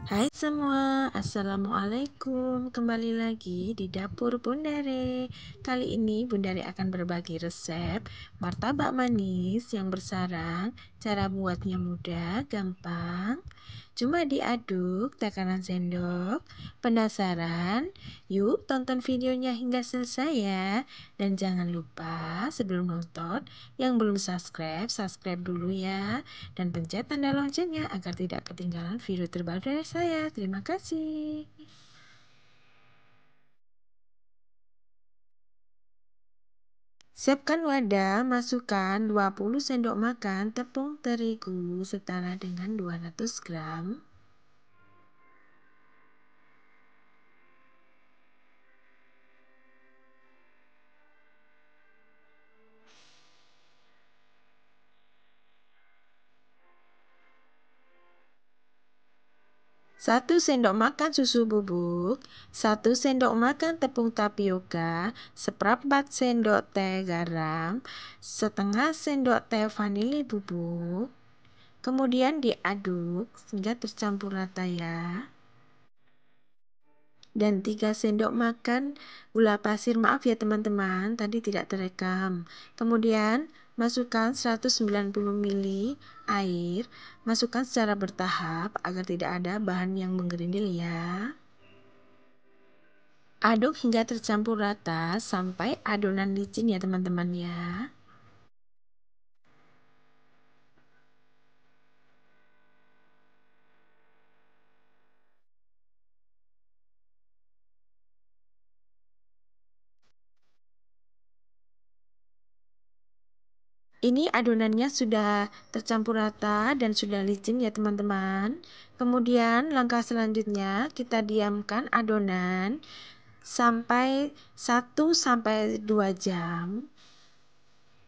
Hai semua, Assalamualaikum. Kembali lagi di dapur Bundare. Kali ini Bundare akan berbagi resep martabak manis yang bersarang. Cara buatnya mudah, gampang. Cuma diaduk takaran sendok. Penasaran? Yuk tonton videonya hingga selesai ya. Dan jangan lupa sebelum nonton, yang belum subscribe, subscribe dulu ya. Dan pencet tanda loncengnya agar tidak ketinggalan video terbaru dari saya. Terima kasih. Siapkan wadah, masukkan 20 sendok makan tepung terigu setara dengan 200 gram. Satu sendok makan susu bubuk, 1 sendok makan tepung tapioka, seperempat sendok teh garam, setengah sendok teh vanili bubuk. Kemudian diaduk hingga tercampur rata ya. Dan 3 sendok makan gula pasir. Maaf ya teman-teman, tadi tidak terekam. Kemudian masukkan 190 ml air. Masukkan secara bertahap agar tidak ada bahan yang menggerindil ya. Aduk hingga tercampur rata sampai adonan licin ya teman-teman ya. Ini adonannya sudah tercampur rata dan sudah licin ya teman-teman. Kemudian langkah selanjutnya kita diamkan adonan sampai 1-2 jam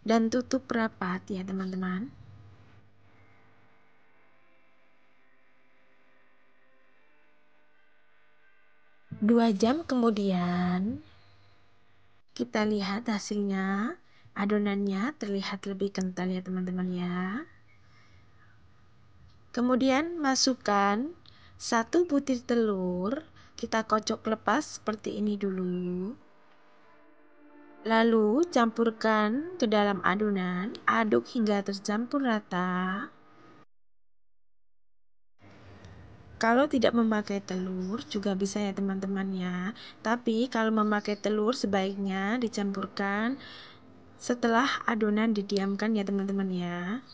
dan tutup rapat ya teman-teman. 2 jam kemudian kita lihat hasilnya. Adonannya terlihat lebih kental ya teman-teman ya. Kemudian masukkan 1 butir telur, kita kocok lepas seperti ini dulu. Lalu campurkan ke dalam adonan, aduk hingga tercampur rata. Kalau tidak memakai telur juga bisa ya teman-teman ya. Tapi kalau memakai telur sebaiknya dicampurkan setelah adonan didiamkan ya teman-teman ya.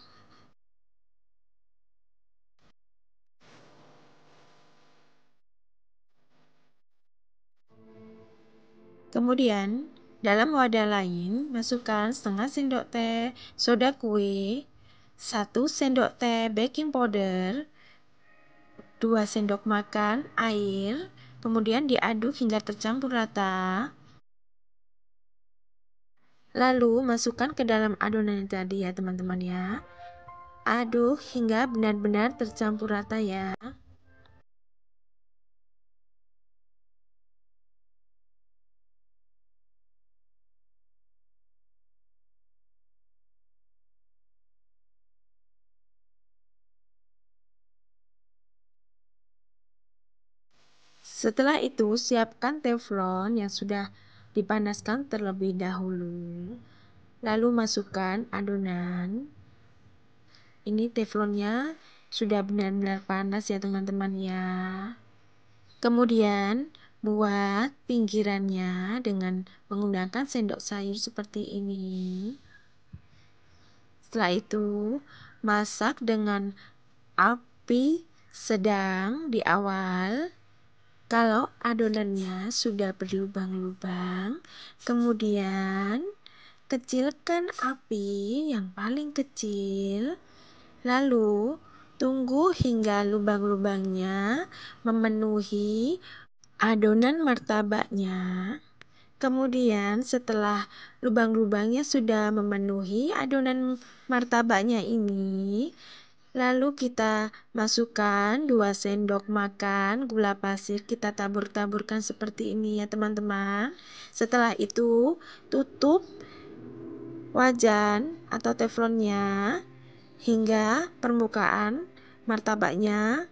Kemudian dalam wadah lain masukkan setengah sendok teh soda kue, 1 sendok teh baking powder, 2 sendok makan air, kemudian diaduk hingga tercampur rata. Lalu masukkan ke dalam adonan tadi ya teman-teman ya. Aduk hingga benar-benar tercampur rata ya. Setelah itu siapkan teflon yang sudah dipanaskan terlebih dahulu. Lalu masukkan adonan. Ini teflonnya sudah benar-benar panas ya teman-teman ya. Kemudian buat pinggirannya dengan menggunakan sendok sayur seperti ini. Setelah itu masak dengan api sedang di awal. Kalau adonannya sudah berlubang-lubang, kemudian kecilkan api yang paling kecil. Lalu tunggu hingga lubang-lubangnya memenuhi adonan martabaknya. Kemudian setelah lubang-lubangnya sudah memenuhi adonan martabaknya ini, lalu kita masukkan 2 sendok makan gula pasir, kita tabur-taburkan seperti ini ya teman-teman. Setelah itu tutup wajan atau teflonnya hingga permukaan martabaknya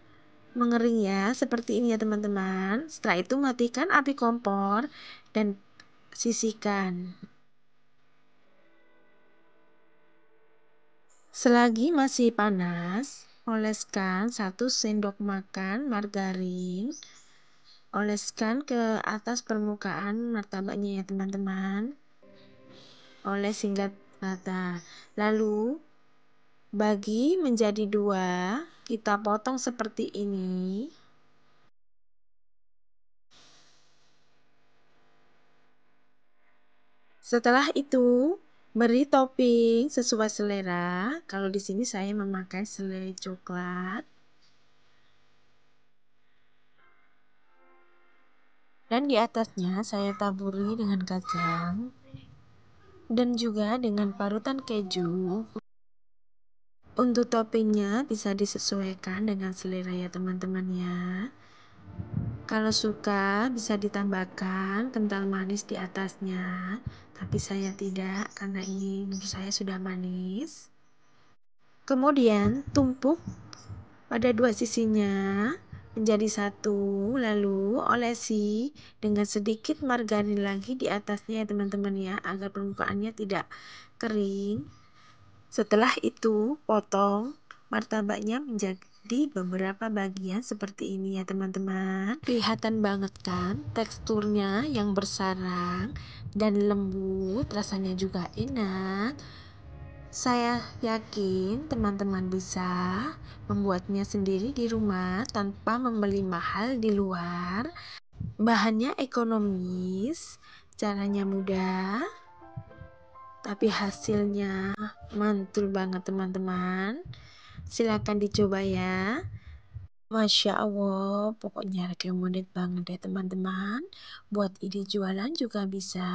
mengering ya, seperti ini ya teman-teman. Setelah itu matikan api kompor dan sisihkan. Selagi masih panas, oleskan 1 sendok makan margarin. Oleskan ke atas permukaan martabaknya ya teman-teman. Oles hingga rata. Lalu bagi menjadi 2, kita potong seperti ini. Setelah itu, beri topping sesuai selera. Kalau di sini saya memakai selai coklat. Dan di atasnya saya taburi dengan kacang dan juga dengan parutan keju. Untuk toppingnya bisa disesuaikan dengan selera ya teman-teman ya. Kalau suka bisa ditambahkan kental manis di atasnya, tapi saya tidak karena ini menurut saya sudah manis. Kemudian tumpuk pada 2 sisinya menjadi 1, lalu olesi dengan sedikit margarin lagi di atasnya ya teman-teman ya, agar permukaannya tidak kering. Setelah itu potong martabaknya menjadi beberapa bagian seperti ini ya teman-teman. Kelihatan banget kan teksturnya yang bersarang dan lembut, rasanya juga enak. Saya yakin teman-teman bisa membuatnya sendiri di rumah tanpa membeli mahal di luar. Bahannya ekonomis, caranya mudah, tapi hasilnya mantul banget teman-teman. Silakan dicoba ya. Masya Allah, pokoknya recommended banget deh teman-teman. Buat ide jualan juga bisa.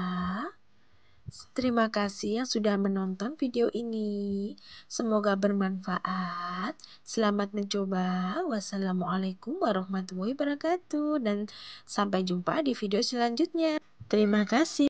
Terima kasih yang sudah menonton video ini. Semoga bermanfaat. Selamat mencoba. Wassalamualaikum warahmatullahi wabarakatuh. Dan sampai jumpa di video selanjutnya. Terima kasih.